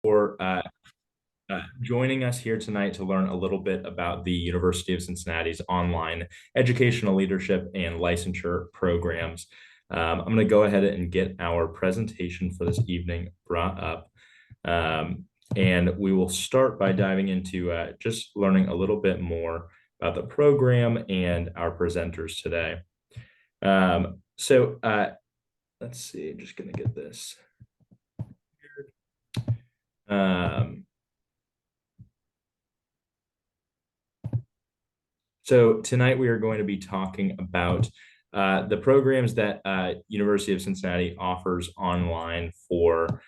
for joining us here tonight to learn a little bit about the University of Cincinnati's online educational leadership and licensure programs. I'm going to go ahead and get our presentation for this evening brought up. And we will start by diving into just learning a little bit more about the program and our presenters today. Let's see, I'm just going to get this. So tonight we are going to be talking about the programs that University of Cincinnati offers online for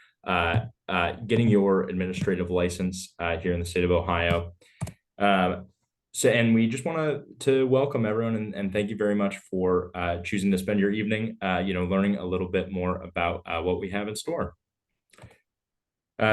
getting your administrative license here in the state of Ohio. And we just want to welcome everyone and thank you very much for choosing to spend your evening, learning a little bit more about what we have in store.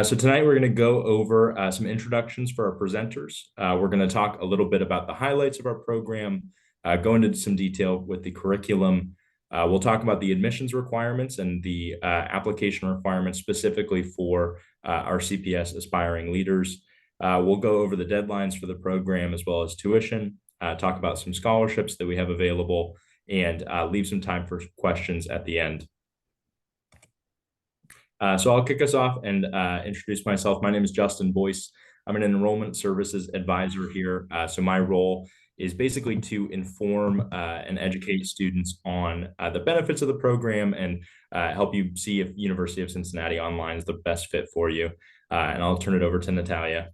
So tonight we're going to go over some introductions for our presenters. We're going to talk a little bit about the highlights of our program, go into some detail with the curriculum. We'll talk about the admissions requirements and the application requirements specifically for our CPS aspiring leaders. We'll go over the deadlines for the program as well as tuition, talk about some scholarships that we have available, and leave some time for questions at the end. So I'll kick us off and introduce myself. My name is Justin Boyce. I'm an enrollment services advisor here. So my role is basically to inform and educate students on the benefits of the program and help you see if University of Cincinnati Online is the best fit for you. And I'll turn it over to Natalia.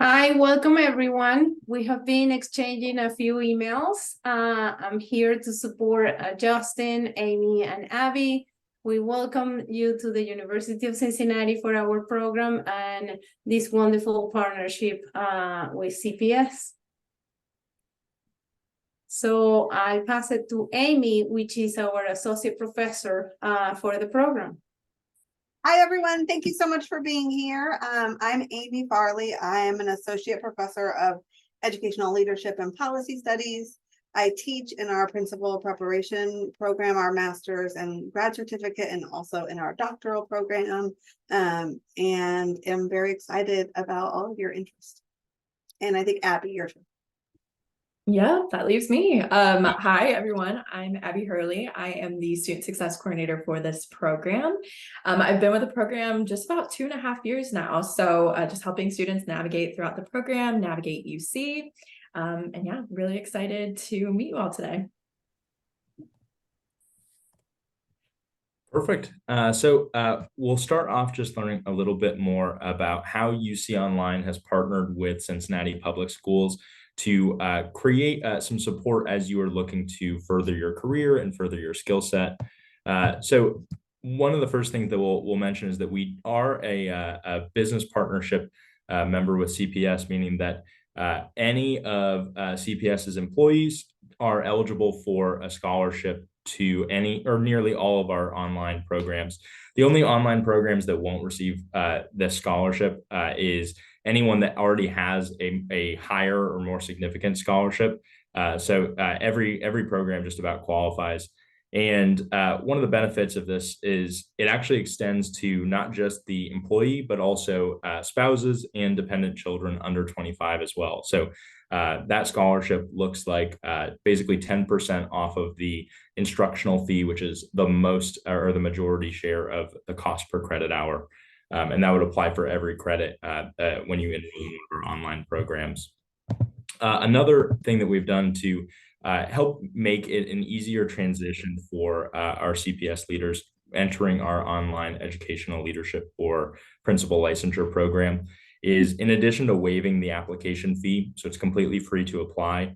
Hi, welcome everyone. We have been exchanging a few emails. I'm here to support Justin, Amy, and Abby. We welcome you to the University of Cincinnati for our program and this wonderful partnership with CPS. So I pass it to Amy, which is our associate professor for the program. Hi, everyone. Thank you so much for being here. I'm Amy Farley. I am an associate professor of educational leadership and policy studies. I teach in our principal preparation program, our master's and grad certificate, and also in our doctoral program, and am very excited about all of your interest. And I think, Abby, your turn. Yeah, that leaves me. Hi, everyone. I'm Abby Hurley. I am the student success coordinator for this program. I've been with the program just about 2.5 years now. So just helping students navigate throughout the program, navigate UC. And yeah, really excited to meet you all today. Perfect. So we'll start off just learning a little bit more about how UC Online has partnered with Cincinnati Public Schools to create some support as you are looking to further your career and further your skill set. So one of the first things that we'll mention is that we are a business partnership member with CPS, meaning that any of CPS's employees are eligible for a scholarship to any or nearly all of our online programs. The only online programs that won't receive this scholarship is anyone that already has a higher or more significant scholarship. So every program just about qualifies. And one of the benefits of this is it actually extends to not just the employee, but also spouses and dependent children under 25 as well. So that scholarship looks like basically 10% off of the instructional fee, which is the most or the majority share of the cost per credit hour. And that would apply for every credit when you enroll in one of our online programs. Another thing that we've done to help make it an easier transition for our CPS leaders entering our online educational leadership or principal licensure program is, in addition to waiving the application fee, so it's completely free to apply,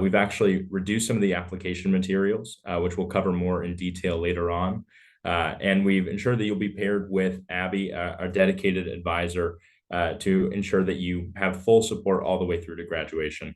we've actually reduced some of the application materials, which we'll cover more in detail later on. And we've ensured that you'll be paired with Abby, our dedicated advisor, to ensure that you have full support all the way through to graduation.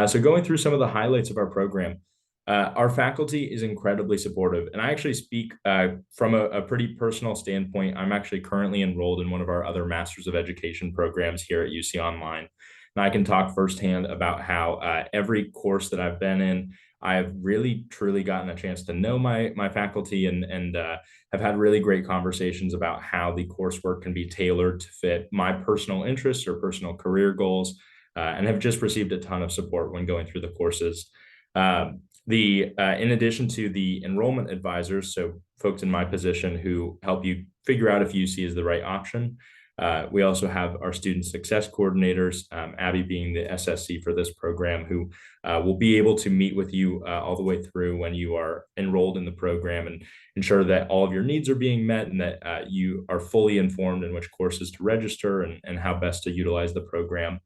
So going through some of the highlights of our program, our faculty is incredibly supportive. And I actually speak from a pretty personal standpoint. I'm actually currently enrolled in one of our other Masters of Education programs here at UC Online. And I can talk firsthand about how every course that I've been in, I've really truly gotten a chance to know my faculty and have had really great conversations about how the coursework can be tailored to fit my personal interests or personal career goals, and have just received a ton of support when going through the courses. In addition to the enrollment advisors, so folks in my position who help you figure out if UC is the right option, we also have our student success coordinators, Abby being the SSC for this program, who will be able to meet with you all the way through when you are enrolled in the program and ensure that all of your needs are being met and that you are fully informed in which courses to register and how best to utilize the program.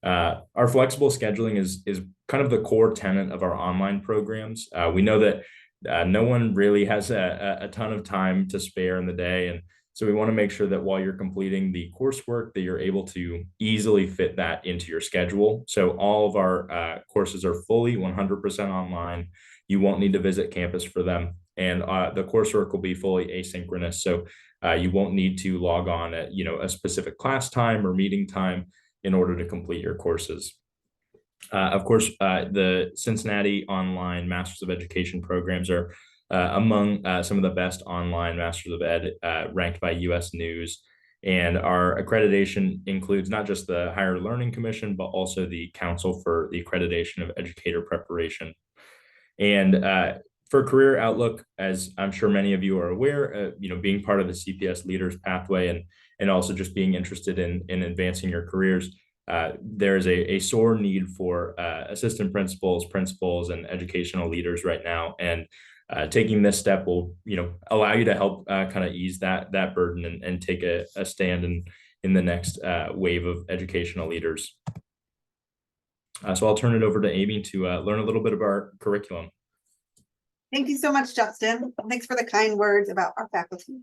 Our flexible scheduling is kind of the core tenet of our online programs. We know that no one really has a ton of time to spare in the day, and so we want to make sure that while you're completing the coursework, that you're able to easily fit that into your schedule. So all of our courses are fully 100% online. You won't need to visit campus for them, and the coursework will be fully asynchronous. So you won't need to log on at a specific class time or meeting time in order to complete your courses. Of course, the Cincinnati online Masters of Education programs are among some of the best online Masters of Ed ranked by US News. And our accreditation includes not just the Higher Learning Commission, but also the Council for the Accreditation of Educator Preparation. And for career outlook, as I'm sure many of you are aware, being part of the CPS Leaders Pathway and also just being interested in advancing your careers, there is a sore need for assistant principals, and educational leaders right now. And taking this step will, allow you to help kind of ease that burden and take a stand in the next wave of educational leaders. So I'll turn it over to Amy to learn a little bit about our curriculum. Thank you so much, Justin. Thanks for the kind words about our faculty.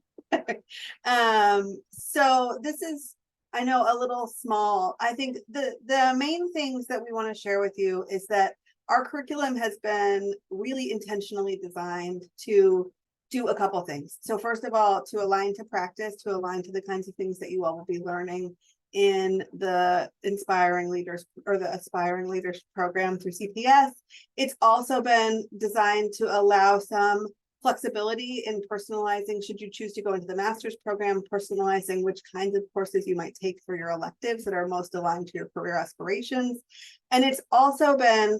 So this is, I know, a little small. I think the main things that we want to share with you is that our curriculum has been really intentionally designed to do a couple things. So first of all, to align to practice, to align to the kinds of things that you all will be learning in the Inspiring Leaders or the Aspiring Leaders program through CPS. It's also been designed to allow some flexibility in personalizing, should you choose to go into the master's program, personalizing which kinds of courses you might take for your electives that are most aligned to your career aspirations. And it's also been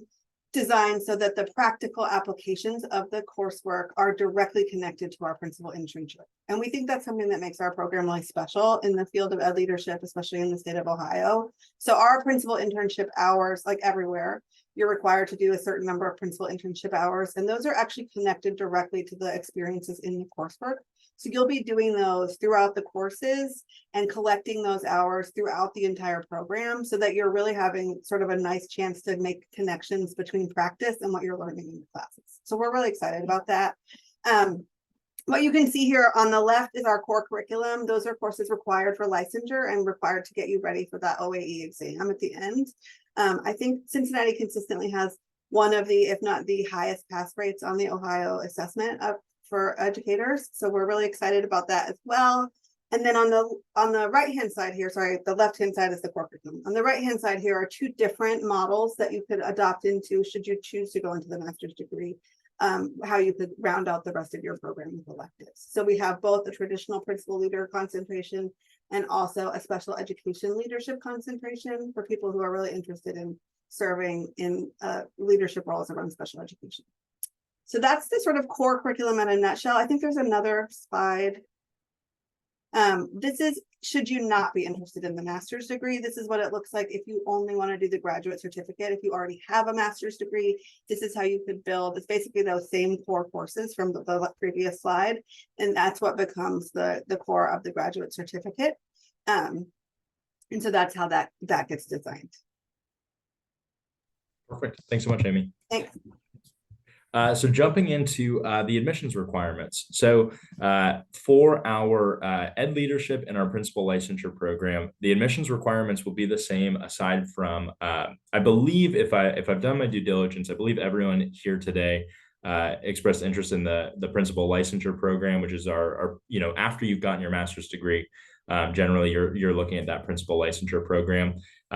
designed so that the practical applications of the coursework are directly connected to our principal internship. And we think that's something that makes our program really special in the field of ed leadership, especially in the state of Ohio. So our principal internship hours, like everywhere, you're required to do a certain number of principal internship hours, and those are actually connected directly to the experiences in the coursework. So you'll be doing those throughout the courses and collecting those hours throughout the entire program so that you're really having sort of a nice chance to make connections between practice and what you're learning in the classes. So we're really excited about that. What you can see here on the left is our core curriculum. Those are courses required for licensure and required to get you ready for that OAE exam at the end. I think Cincinnati consistently has one of the, if not the highest pass rates on the Ohio assessment for educators. So we're really excited about that as well. And then on the right-hand side here, sorry, the left-hand side is the core curriculum. On the right-hand side here are two different models that you could adopt into should you choose to go into the master's degree, how you could round out the rest of your program with electives. So we have both a traditional principal leader concentration and also a special education leadership concentration for people who are really interested in serving in leadership roles around special education. So that's the sort of core curriculum in a nutshell. I think there's another slide. This is, should you not be interested in the master's degree, this is what it looks like if you only want to do the graduate certificate. If you already have a master's degree, this is how you could build. It's basically those same core courses from the previous slide, and that's what becomes the core of the graduate certificate. And so that's how that gets designed. Perfect. Thanks so much, Amy. Thanks. So jumping into the admissions requirements. So for our ed leadership and our principal licensure program, the admissions requirements will be the same aside from, I believe if I've done my due diligence, I believe everyone here today expressed interest in the principal licensure program, which is our after you've gotten your master's degree, generally you're looking at that principal licensure program.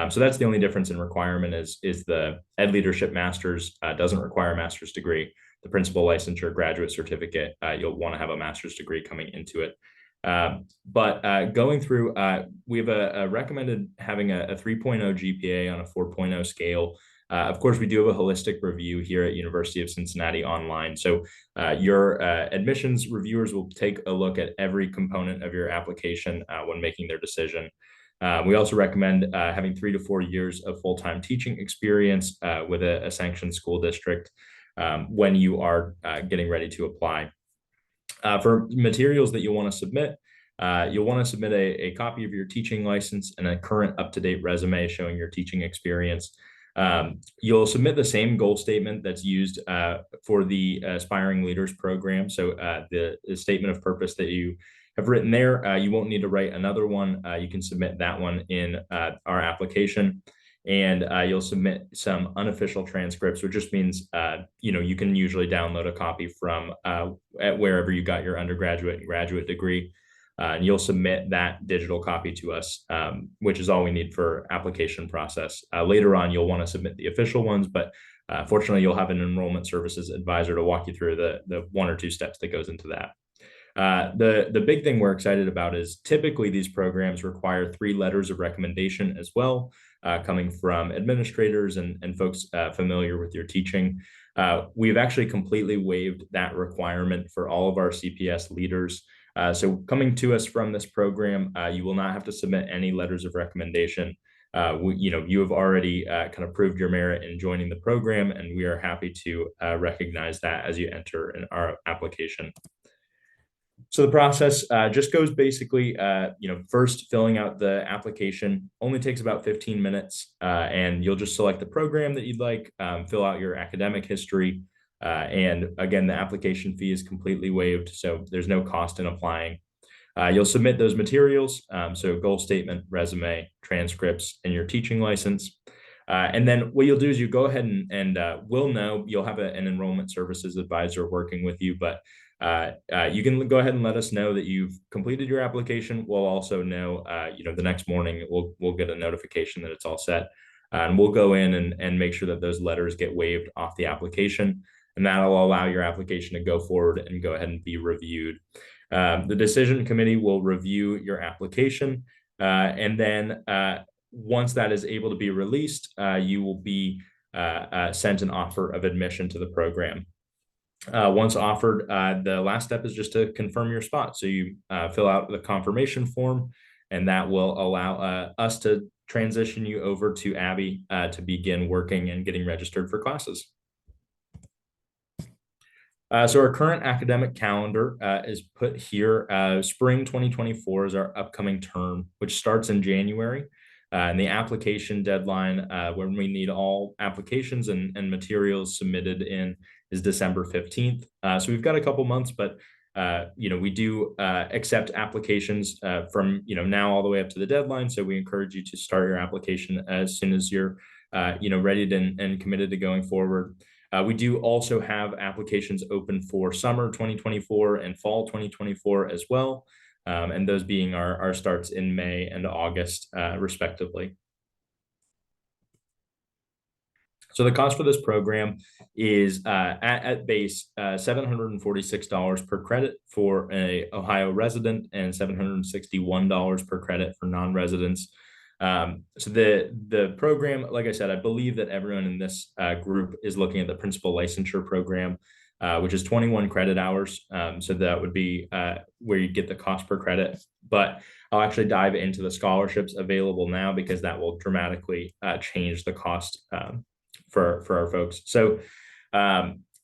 So that's the only difference in requirement is the Ed Leadership Master's doesn't require a master's degree. The Principal Licensure Graduate Certificate, you'll want to have a master's degree coming into it. But going through, we have a recommended having a 3.0 GPA on a 4.0 scale. Of course, we do have a holistic review here at University of Cincinnati online. So your admissions reviewers will take a look at every component of your application when making their decision. We also recommend having 3 to 4 years of full-time teaching experience with a sanctioned school district when you are getting ready to apply. For materials that you'll want to submit a copy of your teaching license and a current up-to-date resume showing your teaching experience. You'll submit the same goal statement that's used for the Aspiring Leaders program. So the statement of purpose that you have written there, you won't need to write another one. You can submit that one in our application. And you'll submit some unofficial transcripts, which just means, you can usually download a copy from at wherever you got your undergraduate and graduate degree. And you'll submit that digital copy to us, which is all we need for application process. Later on, you'll want to submit the official ones, but fortunately, you'll have an enrollment services advisor to walk you through the 1 or 2 steps that goes into that. The big thing we're excited about is typically these programs require 3 letters of recommendation as well, coming from administrators and folks familiar with your teaching. We've actually completely waived that requirement for all of our CPS leaders. So coming to us from this program, you will not have to submit any letters of recommendation. You have already kind of proved your merit in joining the program, and we are happy to recognize that as you enter in our application. So the process just goes basically, first filling out the application only takes about 15 minutes, and you'll just select the program that you'd like, fill out your academic history, and again, the application fee is completely waived, so there's no cost in applying. You'll submit those materials, so goal statement, resume, transcripts, and your teaching license. And then what you'll do is you go ahead and we'll know, you'll have an enrollment services advisor working with you, but you can go ahead and let us know that you've completed your application. We'll also know, the next morning we'll get a notification that it's all set, and we'll go in and make sure that those letters get waived off the application, and that'll allow your application to go forward and go ahead and be reviewed. The decision committee will review your application, and then once that is able to be released, you will be sent an offer of admission to the program. Once offered, the last step is just to confirm your spot. So you fill out the confirmation form, and that will allow us to transition you over to Abby to begin working and getting registered for classes. So our current academic calendar is put here. Spring 2024 is our upcoming term, which starts in January. And the application deadline, when we need all applications and materials submitted in, is December 15th. So we've got a couple months, but we do accept applications from now all the way up to the deadline. So we encourage you to start your application as soon as you're ready and committed to going forward. We do also have applications open for summer 2024 and fall 2024 as well. And those being our starts in May and August, respectively. So the cost for this program is at base $746 per credit for an Ohio resident and $761 per credit for non-residents. So the program, like I said, I believe that everyone in this group is looking at the Principal Licensure program, which is 21 credit hours. So that would be where you get the cost per credit. But I'll actually dive into the scholarships available now because that will dramatically change the cost for our folks. So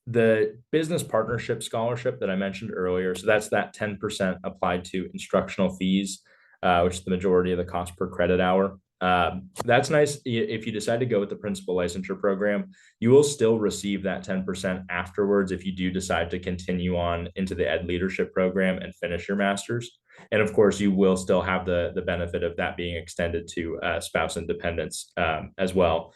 the business partnership scholarship that I mentioned earlier, so that's that 10% applied to instructional fees, which is the majority of the cost per credit hour. That's nice. If you decide to go with the Principal Licensure program, you will still receive that 10% afterwards if you do decide to continue on into the Ed Leadership program and finish your master's. And of course, you will still have the benefit of that being extended to spouse and dependents as well.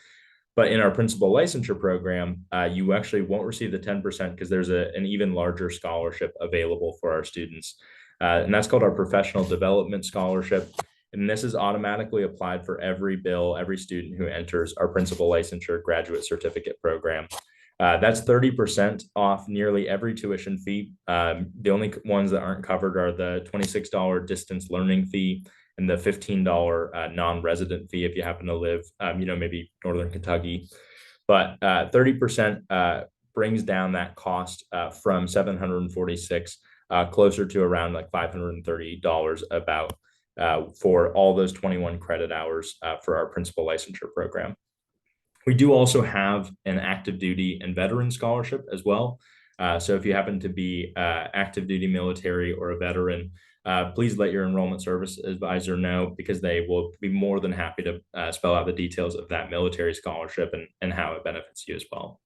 But in our Principal Licensure program, you actually won't receive the 10% because there's an even larger scholarship available for our students. And that's called our Professional Development Scholarship. And this is automatically applied for every bill, every student who enters our principal licensure graduate certificate program. That's 30% off nearly every tuition fee. The only ones that aren't covered are the $26 distance learning fee and the $15 non-resident fee if you happen to live, maybe Northern Kentucky. But 30% brings down that cost from $746 closer to around like $530 about for all those 21 credit hours for our principal licensure program. We do also have an active duty and veteran scholarship as well. So if you happen to be active duty military or a veteran, please let your enrollment service advisor know, because they will be more than happy to spell out the details of that military scholarship and how it benefits you as well.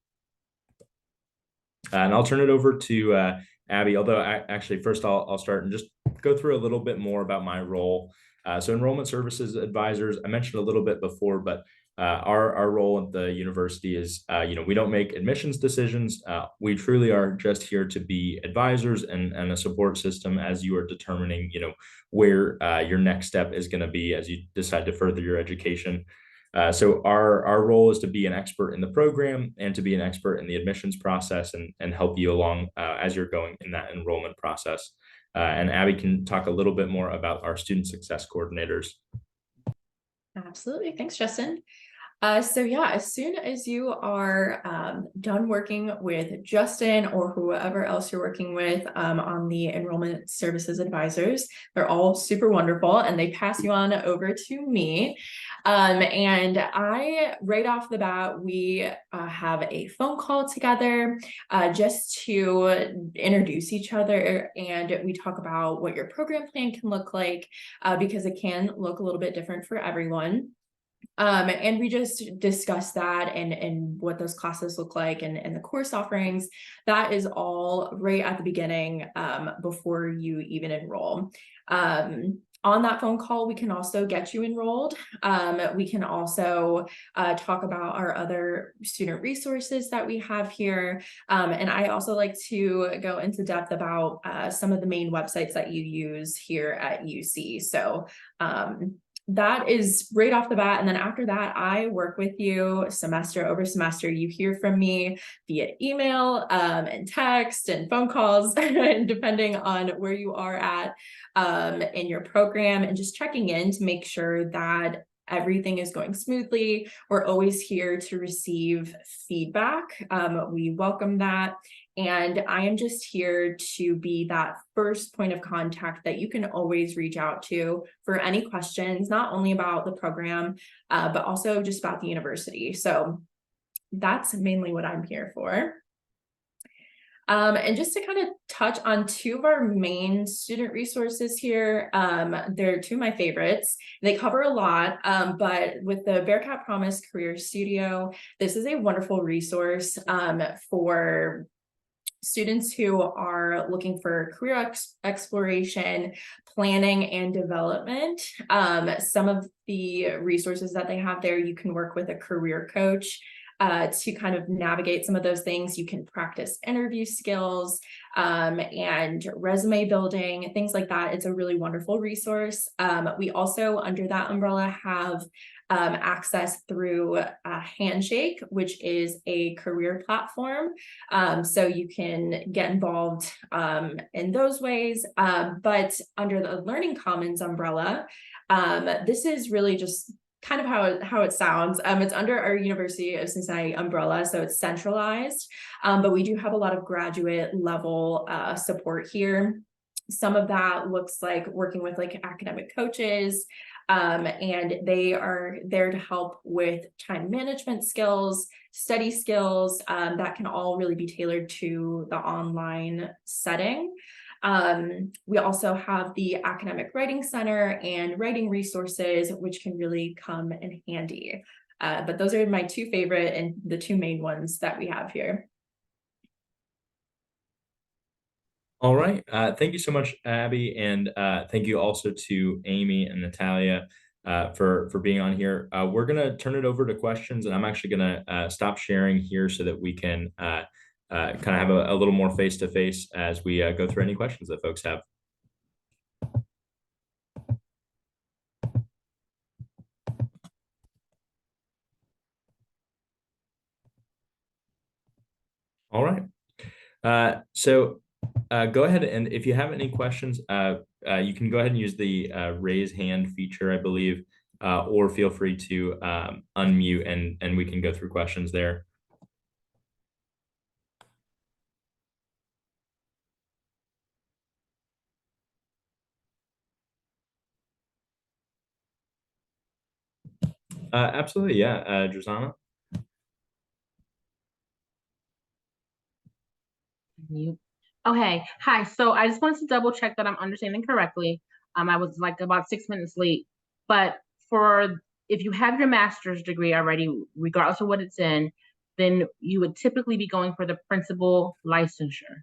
And I'll turn it over to Abby, although actually first I'll start and just go through a little bit more about my role. So enrollment services advisors, I mentioned a little bit before, but our role at the university is, we don't make admissions decisions. We truly are just here to be advisors and a support system as you are determining, where your next step is going to be as you decide to further your education. So our role is to be an expert in the program and to be an expert in the admissions process and help you along as you're going in that enrollment process. And Abby can talk a little bit more about our student success coordinators. Absolutely. Thanks, Justin. So yeah, as soon as you are done working with Justin or whoever else you're working with on the enrollment services advisors, they're all super wonderful and they pass you on over to me. And right off the bat, we have a phone call together just to introduce each other, and we talk about what your program plan can look like because it can look a little bit different for everyone. And we just discuss that and what those classes look like and the course offerings. That is all right at the beginning before you even enroll. On that phone call, we can also get you enrolled. We can also talk about our other student resources that we have here. And I also like to go into depth about some of the main websites that you use here at UC. So that is right off the bat. And then after that, I work with you semester over semester. You hear from me via email and text and phone calls, and depending on where you are at in your program, and just checking in to make sure that everything is going smoothly. We're always here to receive feedback. We welcome that. And I am just here to be that first point of contact that you can always reach out to for any questions, not only about the program, but also just about the university. So that's mainly what I'm here for. And just to kind of touch on two of our main student resources here, they're two of my favorites. They cover a lot, but with the Bearcat Promise Career Studio, this is a wonderful resource for students who are looking for career exploration, planning, and development. Some of the resources that they have there, you can work with a career coach to kind of navigate some of those things. You can practice interview skills and resume building, things like that. It's a really wonderful resource. We also, under that umbrella, have access through Handshake, which is a career platform. So you can get involved in those ways. But under the Learning Commons umbrella, this is really just kind of how it sounds. It's under our University of Cincinnati umbrella, so it's centralized, but we do have a lot of graduate level support here. Some of that looks like working with like academic coaches, and they are there to help with time management skills, study skills, that can all really be tailored to the online setting. We also have the Academic Writing Center and writing resources, which can really come in handy. But those are my two favorite and the two main ones that we have here. All right. Thank you so much, Abby. And thank you also to Amy and Natalia for being on here. We're going to turn it over to questions, and I'm actually going to stop sharing here so that we can kind of have a little more face-to-face as we go through any questions that folks have. All right. So go ahead, and if you have any questions, you can go ahead and use the raise hand feature, I believe, or feel free to unmute and we can go through questions there. Absolutely, yeah. Drazana? You. Okay. Hi. So I just wanted to double check that I'm understanding correctly. I was like about 6 minutes late, but for if you have your master's degree already, regardless of what it's in, then you would typically be going for the principal licensure.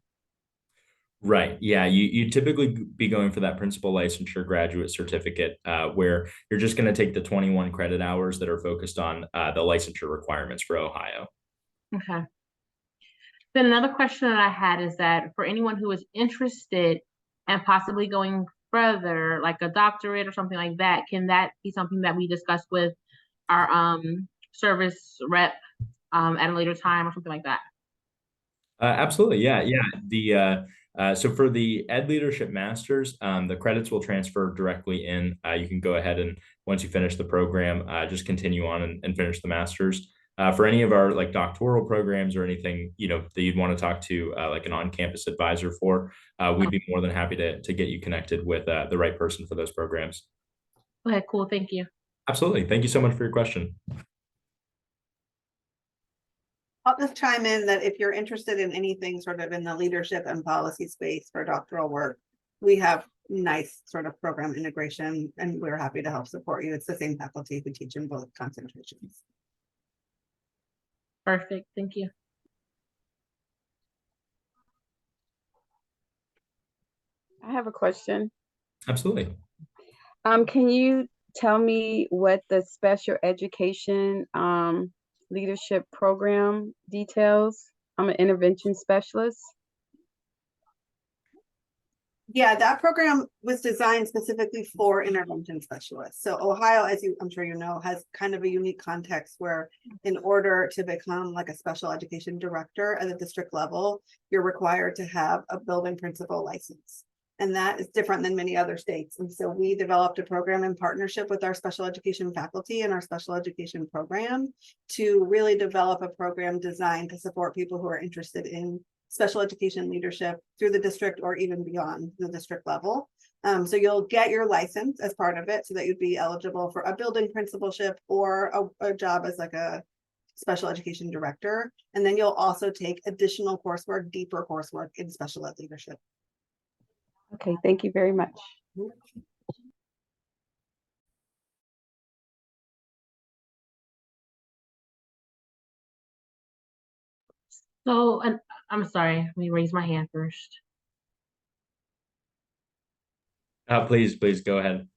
Right. Yeah. You typically be going for that principal licensure graduate certificate, where you're just going to take the 21 credit hours that are focused on the licensure requirements for Ohio. Okay. Then another question that I had is that for anyone who is interested and possibly going further, like a doctorate or something like that, can that be something that we discuss with our service rep at a later time or something like that? Absolutely. Yeah. Yeah. So for the Ed Leadership Masters, the credits will transfer directly in. You can go ahead and once you finish the program, just continue on and finish the Masters. For any of our like doctoral programs or anything, that you'd want to talk to like an on-campus advisor for, we'd be more than happy to get you connected with the right person for those programs. Okay, cool. Thank you. Absolutely. Thank you so much for your question. I'll just chime in that if you're interested in anything sort of in the leadership and policy space for doctoral work, we have nice sort of program integration and we're happy to help support you. It's the same faculty who teach in both concentrations. Perfect. Thank you. I have a question. Absolutely. Can you tell me what the special education leadership program details? I'm an intervention specialist. Yeah, that program was designed specifically for intervention specialists. So Ohio, as I'm sure you know, has kind of a unique context where in order to become like a special education director at the district level, you're required to have a building principal license. And that is different than many other states. And so we developed a program in partnership with our special education faculty and our special education program to really develop a program designed to support people who are interested in special education leadership through the district or even beyond the district level. So you'll get your license as part of it so that you'd be eligible for a building principalship or a job as like a special education director. And then you'll also take additional coursework, deeper coursework in special ed leadership. Okay, thank you very much. So, and I'm sorry, let me raise my hand first. Please go ahead.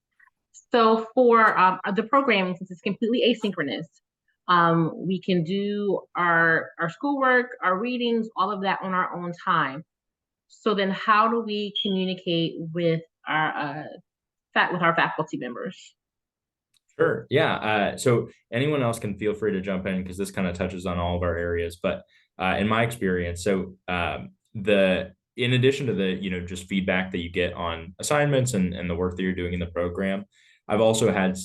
So for the programming, since it's completely asynchronous, we can do our schoolwork, our readings, all of that on our own time. So then how do we communicate with our faculty members? Sure. Yeah. So anyone else can feel free to jump in because this kind of touches on all of our areas. But in my experience, so in addition to the just feedback that you get on assignments and the work that you're doing in the program, I've also had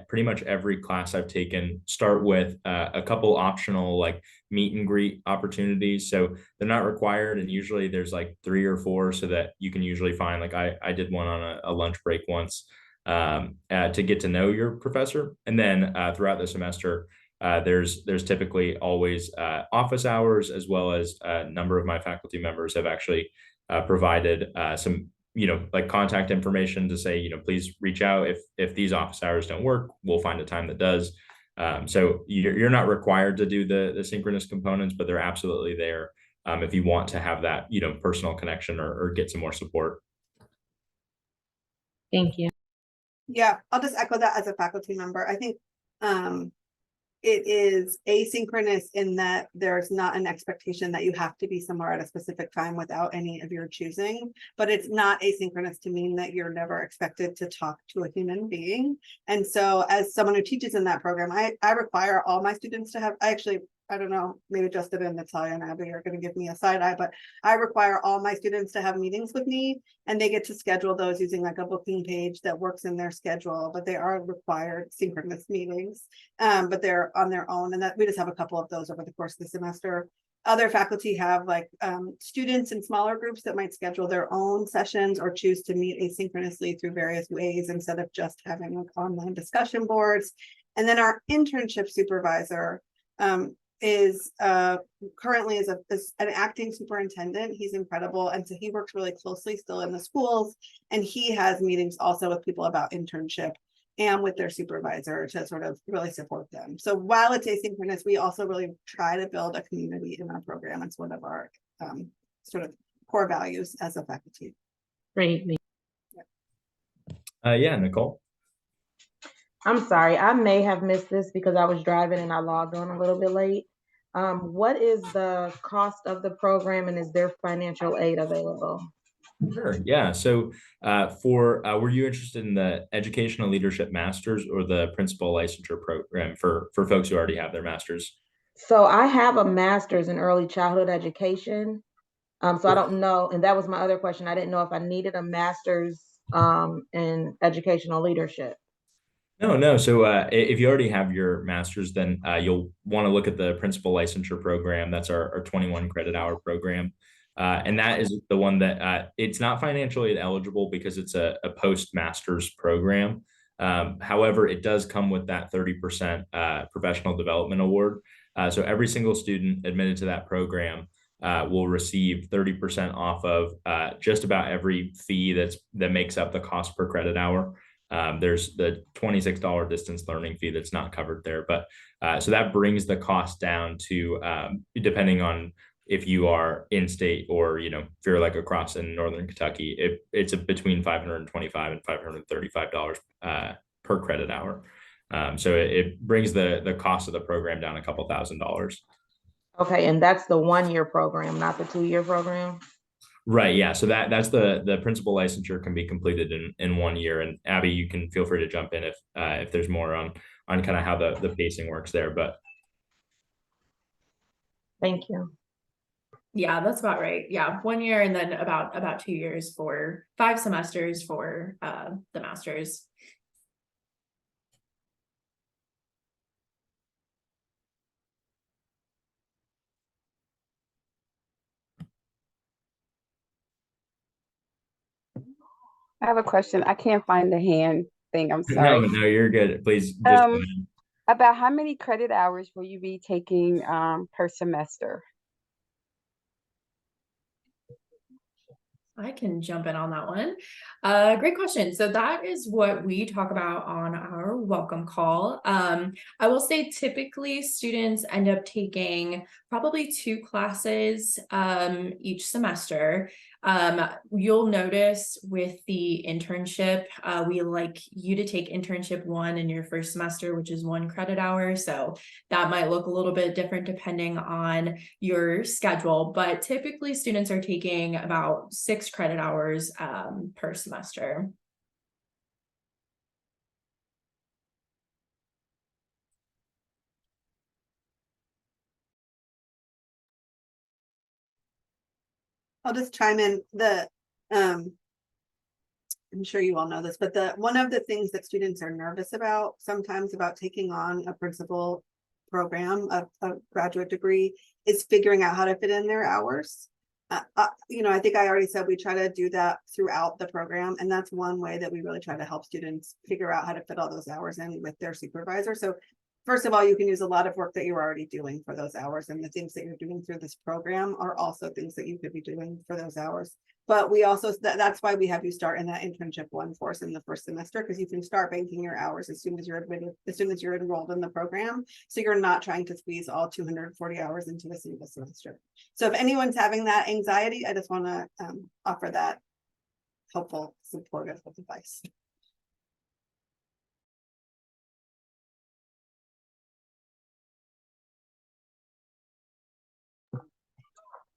pretty much every class I've taken start with a couple optional like meet and greet opportunities. So they're not required, and usually there's like 3 or 4, so that you can usually find like I did one on a lunch break once. To get to know your professor. And then throughout the semester, there's typically always office hours, as well as a number of my faculty members have actually provided some, like contact information to say, please reach out if these office hours don't work, we'll find a time that does. So you're not required to do the synchronous components, but they're absolutely there if you want to have that, personal connection or get some more support. Thank you. Yeah, I'll just echo that as a faculty member. I think it is asynchronous in that there's not an expectation that you have to be somewhere at a specific time without any of your choosing, but it's not asynchronous to mean that you're never expected to talk to a human being. And so as someone who teaches in that program, I require all my students to have, I actually I don't know, maybe Justin and Natalia and Abby are gonna give me a side eye, but I require all my students to have meetings with me, and they get to schedule those using like a booking page that works in their schedule, but they are required synchronous meetings. But they're on their own, and that we just have a couple of those over the course of the semester. Other faculty have like students in smaller groups that might schedule their own sessions or choose to meet asynchronously through various ways instead of just having like online discussion boards. And then our internship supervisor is currently is an acting superintendent. He's incredible, and so he works really closely still in the schools, and he has meetings also with people about internship and with their supervisor to sort of really support them. So while it's asynchronous, we also really try to build a community in our program. It's one of our sort of core values as a faculty. Great. Yeah, Nicole. I'm sorry, I may have missed this because I was driving and I logged on a little bit late. What is the cost of the program, and is there financial aid available? Sure. Yeah. So were you interested in the Educational Leadership Masters or the Principal Licensure program for folks who already have their masters? So I have a master's in early childhood education. So I don't know, and that was my other question. I didn't know if I needed a master's in educational leadership. No. So if you already have your master's, then you'll want to look at the Principal Licensure program. That's our 21 credit hour program. And that is the one that it's not financially eligible because it's a post-master's program. However, it does come with that 30% professional development award. So every single student admitted to that program will receive 30% off of just about every fee that makes up the cost per credit hour. There's the $26 distance learning fee that's not covered there, but so that brings the cost down to depending on if you are in state or if you're like across in northern Kentucky, it's between $525 and $535 per credit hour. So it brings the cost of the program down a couple $1,000s. Okay, and that's the 1-year program, not the 2-year program. Right. Yeah. So that's the principal licensure can be completed in 1 year. And Abby, you can feel free to jump in if there's more on kind of how the pacing works there. But Thank you. Yeah, that's about right. Yeah, 1 year and then about 2 years for 5 semesters for the master's. I have a question. I can't find the hand thing. I'm no, sorry. you're good. Please just go ahead. About how many credit hours will you be taking per semester? I can jump in on that one. Great question. So that is what we talk about on our welcome call. I will say typically students end up taking probably 2 classes each semester. You'll notice with the internship, we like you to take internship 1 in your first semester, which is 1 credit hour. So that might look a little bit different depending on your schedule, but typically students are taking about 6 credit hours per semester. I'll just chime in. I'm sure you all know this, but one of the things that students are nervous about sometimes about taking on a principal program, a graduate degree, is figuring out how to fit in their hours. I think I already said we try to do that throughout the program, and that's one way that we really try to help students figure out how to fit all those hours in with their supervisor. So first of all, you can use a lot of work that you're already doing for those hours, and the things that you're doing through this program are also things that you could be doing for those hours. But we also, that's why we have you start in that internship 1 course in the first semester, because you can start banking your hours as soon as you're admitted, as soon as you're enrolled in the program. So you're not trying to squeeze all 240 hours into a single semester. So if anyone's having that anxiety, I just want to offer that helpful, supportive advice.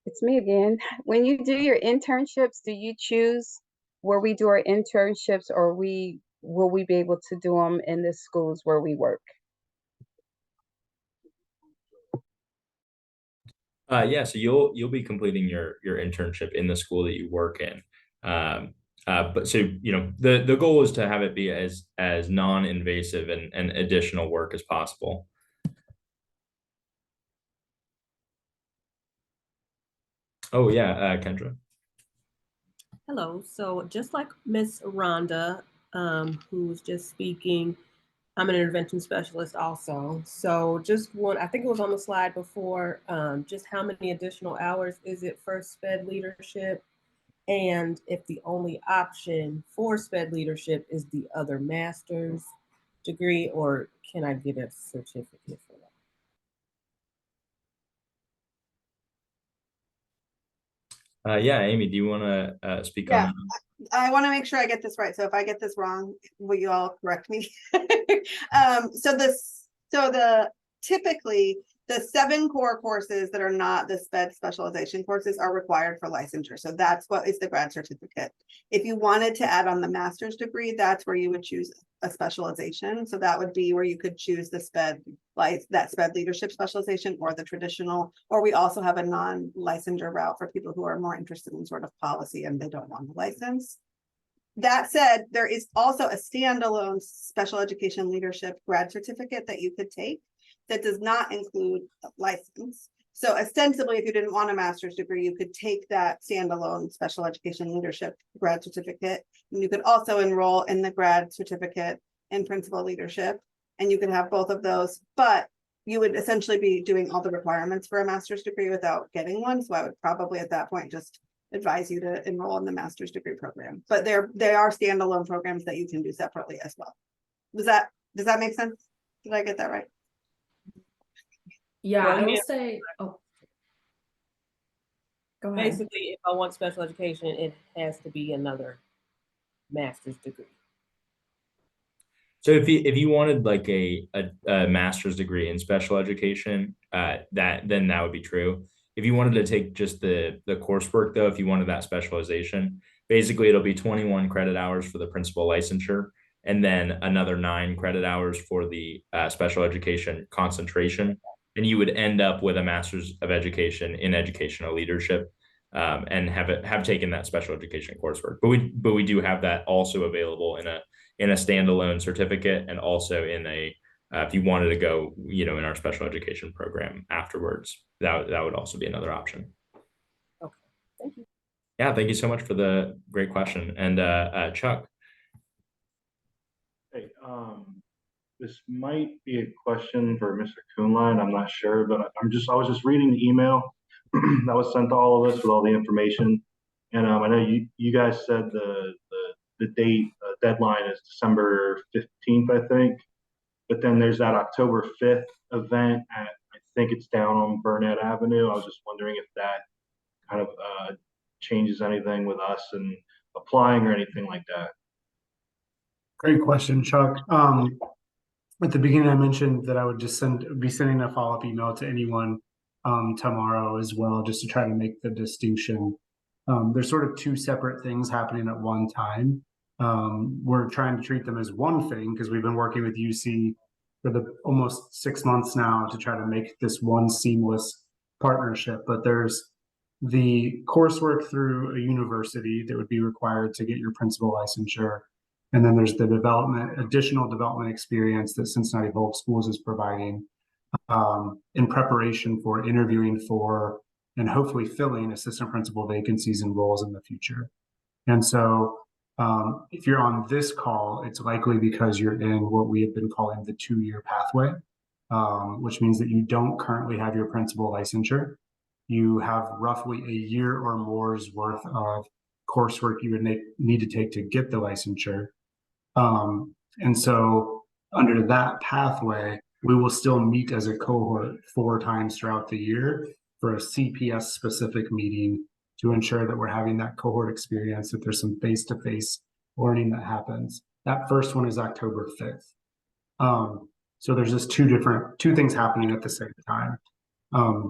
It's me again. When you do your internships, do you choose where we do our internships, or will we be able to do them in the schools where we work? Yeah, so you'll be completing your internship in the school that you work in. But so the goal is to have it be as non-invasive and additional work as possible. Oh yeah, Kendra. Hello. So just like Miss Rhonda, who was just speaking, I'm an intervention specialist also. So I think it was on the slide before, just how many additional hours is it for SPED leadership? And if the only option for SPED leadership is the other master's degree, or can I get a certificate for that? Yeah, Amy, do you want to speak on Yeah, that? I want to make sure I get this right. So if I get this wrong, will you all correct me? Typically the 7 core courses that are not the SPED specialization courses are required for licensure. So that's what is the grad certificate. If you wanted to add on the master's degree, that's where you would choose a specialization. So that would be where you could choose the SPED, like that SPED leadership specialization, or the traditional, or we also have a non-licensure route for people who are more interested in sort of policy and they don't want a license. That said, there is also a standalone special education leadership grad certificate that you could take that does not include a license. So ostensibly, if you didn't want a master's degree, you could take that standalone special education leadership grad certificate. And you could also enroll in the grad certificate in principal leadership, and you could have both of those, but you would essentially be doing all the requirements for a master's degree without getting one. So I would probably at that point just advise you to enroll in the master's degree program, but they are standalone programs that you can do separately as well. Does that make sense? Did I get that right? Yeah, Well, I will say, oh, go ahead. Basically, if I want special education, it has to be another master's degree. So if you wanted like a master's degree in special education, then that would be true. If you wanted to take just the coursework though, if you wanted that specialization, basically it'll be 21 credit hours for the principal licensure, and then another 9 credit hours for the special education concentration, and you would end up with a master's of education in educational leadership, and have taken that special education coursework. But we do have that also available in a standalone certificate, and also in a if you wanted to go in our special education program afterwards, that would also be another option. Okay, thank you. Yeah, thank you so much for the great question. And Chuck. Hey, this might be a question for Mr. Kuhnlein. I'm not sure, but I was just reading the email that was sent to all of us with all the information. And I know you guys said the date deadline is December 15th, I think. But then there's that October 5th event at, I think it's down on Burnett Avenue. I was just wondering if that kind of changes anything with us and applying or anything like that. Great question, Chuck. At the beginning, I mentioned that I would just be sending a follow-up email to anyone tomorrow as well, just to try to make the distinction. There's sort of 2 separate things happening at one time. We're trying to treat them as one thing because we've been working with UC for the almost 6 months now to try to make this one seamless partnership. But there's the coursework through a university that would be required to get your principal licensure. And then there's the additional development experience that Cincinnati Public Schools is providing in preparation for interviewing for and hopefully filling assistant principal vacancies and roles in the future. And so if you're on this call, it's likely because you're in what we have been calling the 2-year pathway, which means that you don't currently have your principal licensure. You have roughly a year or more's worth of coursework you would need to take to get the licensure. And so under that pathway, we will still meet as a cohort 4 times throughout the year for a CPS specific meeting to ensure that we're having that cohort experience, that there's some face-to-face learning that happens. That first one is October 5th. So there's just two things happening at the same time.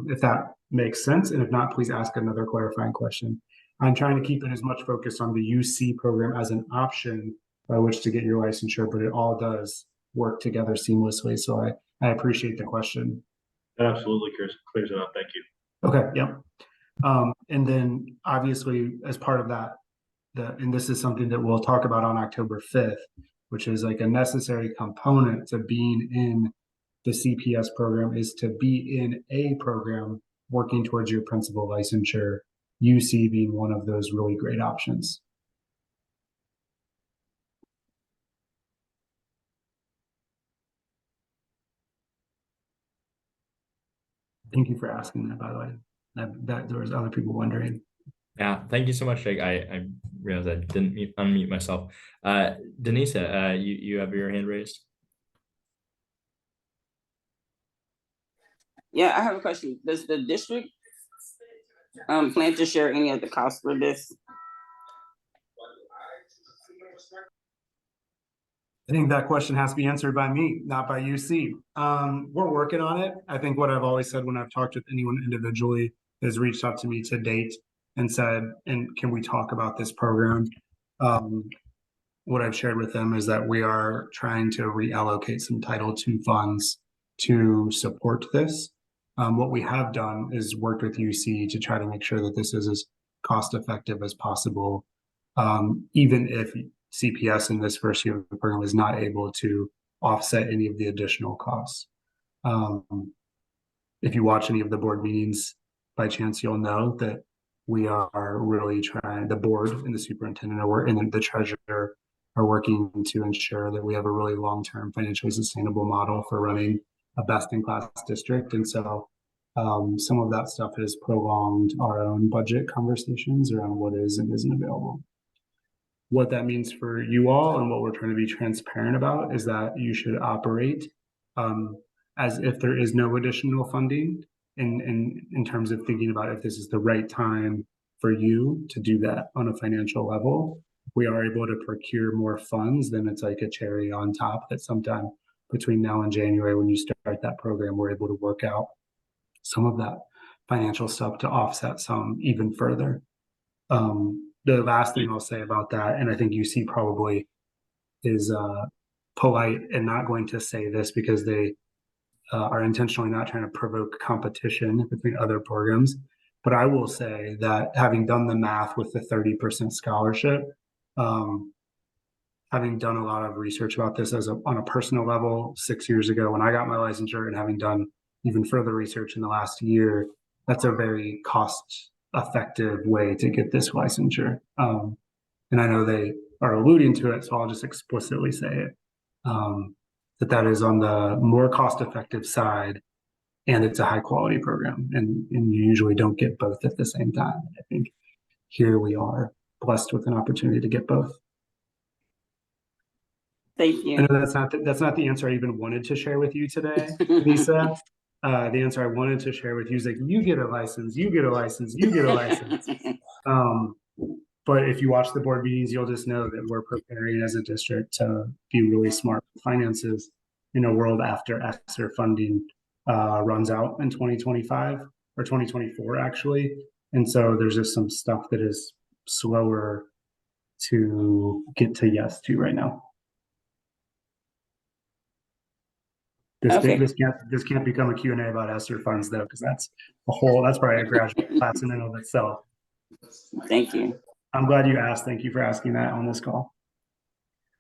If that makes sense, and if not, please ask another clarifying question. I'm trying to keep it as much focus on the UC program as an option by which to get your licensure, but it all does work together seamlessly. So I appreciate the question. That absolutely clears it up. Thank you. Okay, yep. And then obviously as part of that, and this is something that we'll talk about on October 5th, which is like a necessary component to being in the CPS program, is to be in a program working towards your principal licensure, UC being one of those really great options. Thank you for asking that, by the way. That there was other people wondering. Yeah, thank you so much, Jake. I realized I didn't unmute myself. Denise, you have your hand raised. Yeah, I have a question. Does the district plan to share any of the costs for this? I think that question has to be answered by me, not by UC. We're working on it. I think what I've always said when I've talked with anyone individually has reached out to me to date and said, and can we talk about this program? What I've shared with them is that we are trying to reallocate some Title II funds to support this. What we have done is worked with UC to try to make sure that this is as cost effective as possible. Even if CPS in this first year of the program is not able to offset any of the additional costs. If you watch any of the board meetings, by chance, you'll know that we are really trying, the board and the superintendent and the treasurer are working to ensure that we have a really long-term financially sustainable model for running a best-in-class district. And so some of that stuff has prolonged our own budget conversations around what is and isn't available. What that means for you all and what we're trying to be transparent about is that you should operate as if there is no additional funding in terms of thinking about if this is the right time for you to do that on a financial level. We are able to procure more funds, then it's like a cherry on top that sometime between now and January when you start that program, we're able to work out some of that financial stuff to offset some even further. The last thing I'll say about that, and I think UC probably is polite and not going to say this because they are intentionally not trying to provoke competition between other programs. But I will say that having done the math with the 30% scholarship, having done a lot of research about this on a personal level 6 years ago when I got my licensure, and having done even further research in the last year, that's a very cost-effective way to get this licensure. And I know they are alluding to it, so I'll just explicitly say it, that is on the more cost-effective side, and it's a high-quality program, and you usually don't get both at the same time. I think here we are blessed with an opportunity to get both. Thank you. I know that's not the answer I even wanted to share with you today, Lisa. The answer I wanted to share with you is like, you get a license, you get a license, you get a license. But if you watch the board meetings, you'll just know that we're preparing as a district to be really smart with finances in a world after ESSER funding runs out in 2025 or 2024, actually. And so there's just some stuff that is slower to get to yes to right now. This can't become a Q&A about ESSER funds though, because that's probably a graduate class in and of itself. Thank you. I'm glad you asked. Thank you for asking that on this call.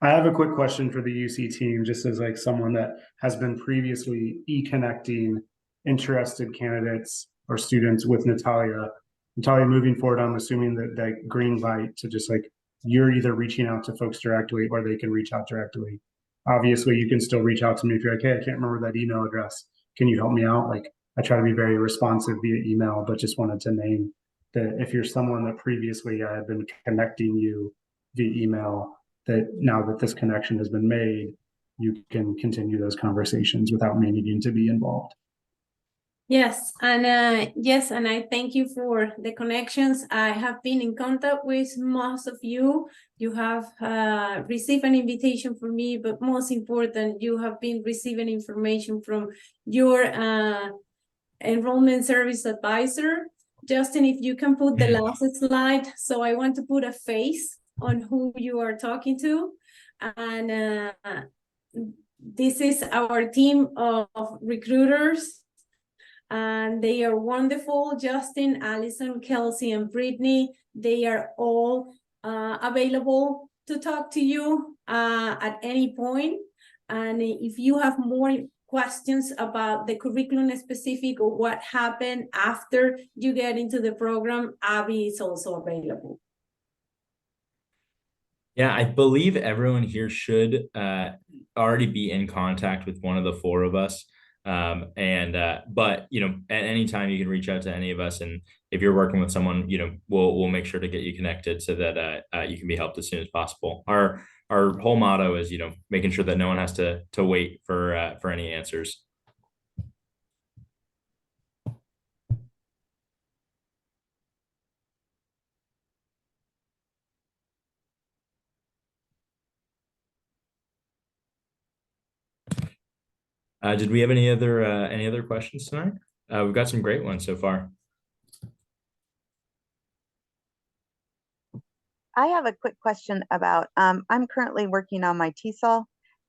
I have a quick question for the UC team, just as like someone that has been previously e-connecting interested candidates or students with Natalia. Natalia, moving forward, I'm assuming that green light to just like, you're either reaching out to folks directly or they can reach out directly. Obviously, you can still reach out to me if you're like, hey, I can't remember that email address. Can you help me out? Like, I try to be very responsive via email, but just wanted to name that if you're someone that previously I have been connecting you via email, that now that this connection has been made, you can continue those conversations without me needing to be involved. Yes, and I thank you for the connections. I have been in contact with most of you. You have received an invitation from me, but most important, you have been receiving information from your enrollment service advisor. Justin, if you can put the last slide. So I want to put a face on who you are talking to. And this is our team of recruiters. and they are wonderful. Justin, Allison, Kelsey, and Brittany, they are all available to talk to you at any point. And if you have more questions about the curriculum specific or what happened after you get into the program, Abby is also available. Yeah, I believe everyone here should already be in contact with one of the four of us. But you know, at any time you can reach out to any of us, and if you're working with someone, you know, we'll make sure to get you connected so that you can be helped as soon as possible. Our whole motto is, you know, making sure that no one has to wait for any answers. Did we have any other questions tonight? We've got some great ones so far. I have a quick question about, I'm currently working on my TESOL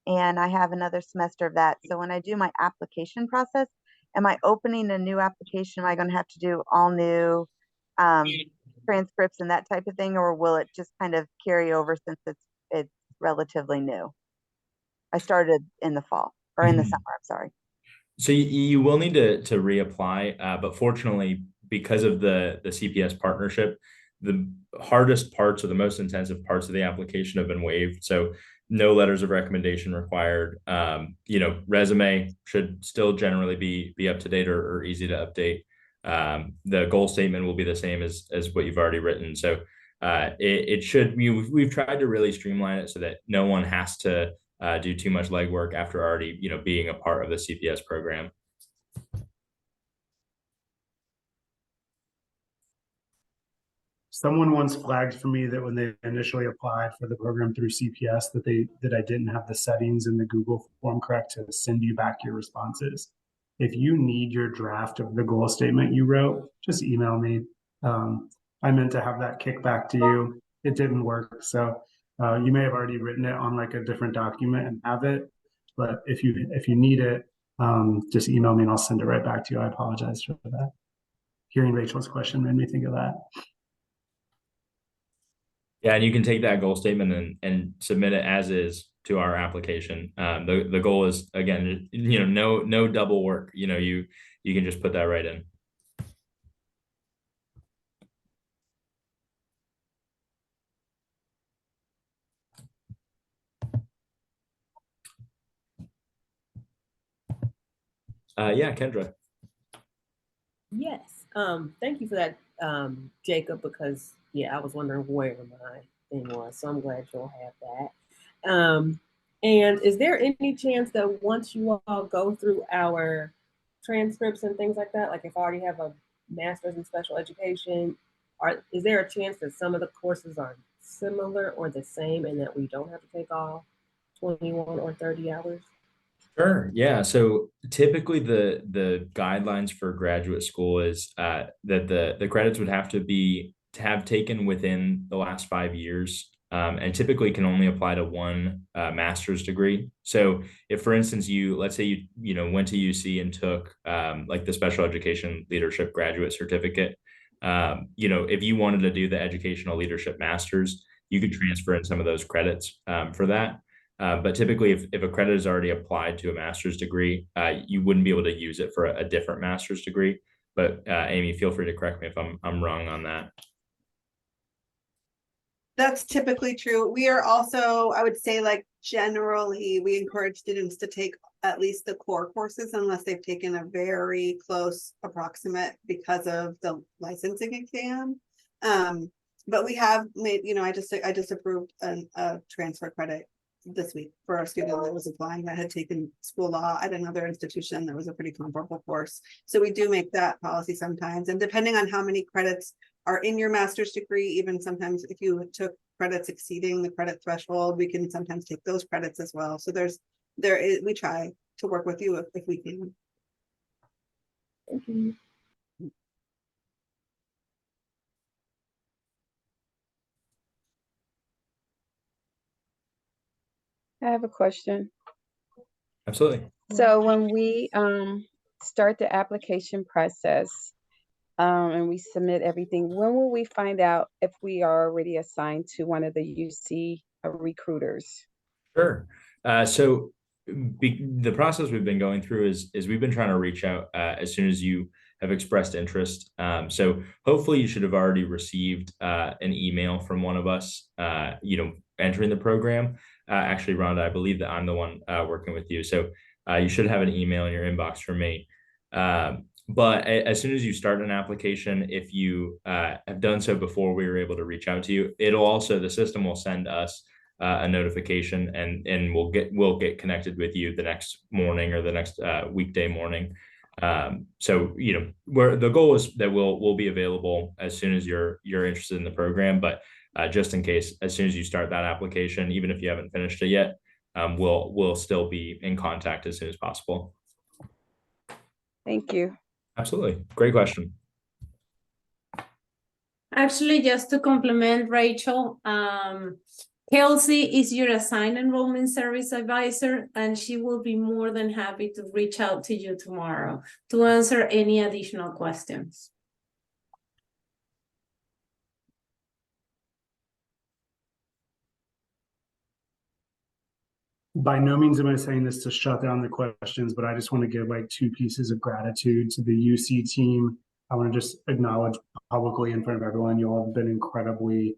and I have another semester of that. So when I do my application process, am I opening a new application? Am I going to have to do all new transcripts and that type of thing, or will it just kind of carry over since it's relatively new? I started in the fall or in the summer, I'm sorry. So you will need to reapply, but fortunately, because of the CPS partnership, the hardest parts or the most intensive parts of the application have been waived. So no letters of recommendation required. You know, resume should still generally be up to date or easy to update. The goal statement will be the same as what you've already written. So it should. We've tried to really streamline it so that no one has to do too much legwork after already, you know, being a part of the CPS program. Someone once flagged for me that when they initially applied for the program through CPS that I didn't have the settings in the Google form correct to send you back your responses. If you need your draft of the goal statement you wrote, just email me. I meant to have that kick back to you. It didn't work. So you may have already written it on like a different document and have it. But if you need it, just email me and I'll send it right back to you. I apologize for that. Hearing Rachel's question made me think of that. Yeah, and you can take that goal statement and submit it as is to our application. The goal is, again, you know, no double work. You know, you can just put that right in. Yeah, Kendra. Yes. Thank you for that, Jacob, because yeah, I was wondering where my thing was. So I'm glad you'll have that. And is there any chance that once you all go through our transcripts and things like that, like if I already have a master's in special education, is there a chance that some of the courses are similar or the same and that we don't have to take all 21 or 30 hours? Sure. Yeah. So typically the guidelines for graduate school is that the credits would have to have taken within the last 5 years, and typically can only apply to one master's degree. So if, for instance, let's say you know went to UC and took like the special education leadership graduate certificate, you know, if you wanted to do the educational leadership master's, you could transfer in some of those credits for that. But typically, if a credit is already applied to a master's degree, you wouldn't be able to use it for a different master's degree. But Amy, feel free to correct me if I'm wrong on that. That's typically true. We are also, I would say, like generally, we encourage students to take at least the core courses unless they've taken a very close approximate because of the licensing exam. But we have made, you know, I just approved a transfer credit this week for a student that was applying that had taken school law at another institution that was a pretty comparable course. So we do make that policy sometimes, and depending on how many credits are in your master's degree, even sometimes if you took credits exceeding the credit threshold, we can sometimes take those credits as well. So we try to work with you if we can. Thank you. I have a question. Absolutely. So when we start the application process, and we submit everything, when will we find out if we are already assigned to one of the UC recruiters? Sure. So the process we've been going through is we've been trying to reach out as soon as you have expressed interest. So hopefully you should have already received an email from one of us, entering the program. Actually, Rhonda, I believe that I'm the one working with you. So you should have an email in your inbox from me. But as soon as you start an application, if you have done so before we were able to reach out to you, the system will send us a notification, and we'll get connected with you the next morning or the next weekday morning. So where the goal is that we'll be available as soon as you're interested in the program, but just in case, as soon as you start that application, even if you haven't finished it yet, we'll still be in contact as soon as possible. Thank you. Absolutely. Great question. Actually, just to complement Rachel, Kelsey is your assigned enrollment service advisor, and she will be more than happy to reach out to you tomorrow to answer any additional questions. By no means am I saying this to shut down the questions, but I just want to give like 2 pieces of gratitude to the UC team. I want to just acknowledge publicly in front of everyone, you all have been incredibly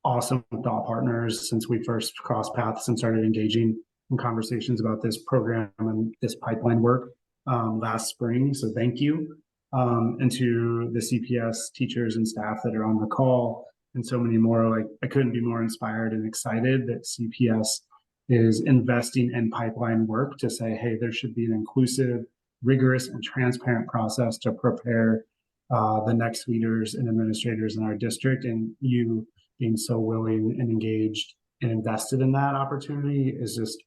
awesome thought partners since we first crossed paths and started engaging in conversations about this program and this pipeline work last spring. So thank you. And to the CPS teachers and staff that are on the call and so many more, like I couldn't be more inspired and excited that CPS is investing in pipeline work to say, hey, there should be an inclusive, rigorous, and transparent process to prepare the next leaders and administrators in our district. And you being so willing and engaged and invested in that opportunity is just,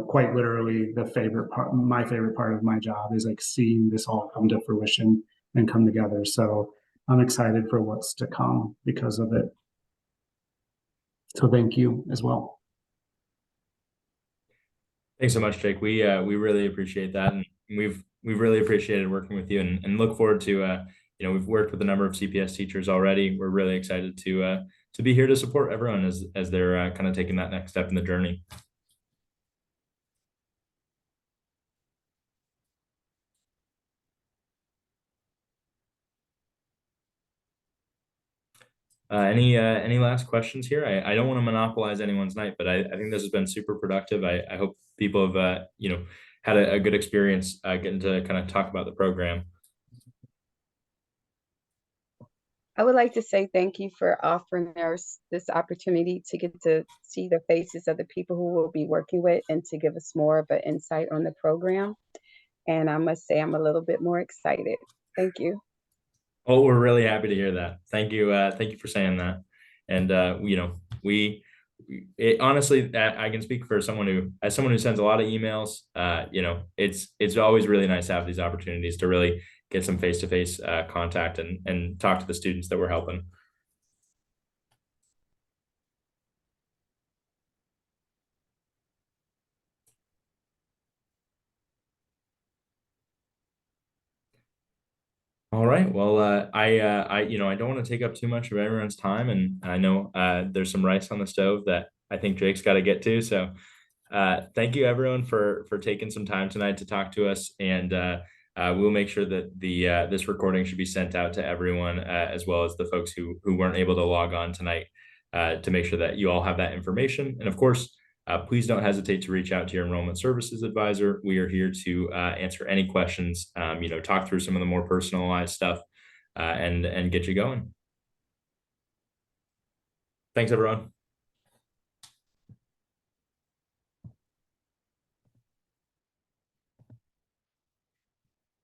quite literally the favorite part. My favorite part of my job is like seeing this all come to fruition and come together. So I'm excited for what's to come because of it. So thank you as well. Thanks so much, Jake. We really appreciate that, and we've really appreciated working with you, and look forward to we've worked with a number of CPS teachers already. We're really excited to be here to support everyone as they're kind of taking that next step in the journey. Any last questions here? I don't want to monopolize anyone's night, but I think this has been super productive. I hope people have had a good experience getting to kind of talk about the program. I would like to say thank you for offering us this opportunity to get to see the faces of the people who we'll be working with and to give us more of an insight on the program. And I must say I'm a little bit more excited. Thank you. Oh, we're really happy to hear that. Thank you. Thank you for saying that. And honestly, I can speak for someone who sends a lot of emails. It's always really nice to have these opportunities to really get some face-to-face contact and talk to the students that we're helping. All right. Well, I don't want to take up too much of everyone's time, and I know there's some rice on the stove that I think Jake's got to get to. So, thank you everyone for taking some time tonight to talk to us, and we'll make sure that this recording should be sent out to everyone, as well as the folks who weren't able to log on tonight, to make sure that you all have that information. And of course, please don't hesitate to reach out to your enrollment services advisor. We are here to answer any questions, talk through some of the more personalized stuff, and get you going. Thanks, everyone.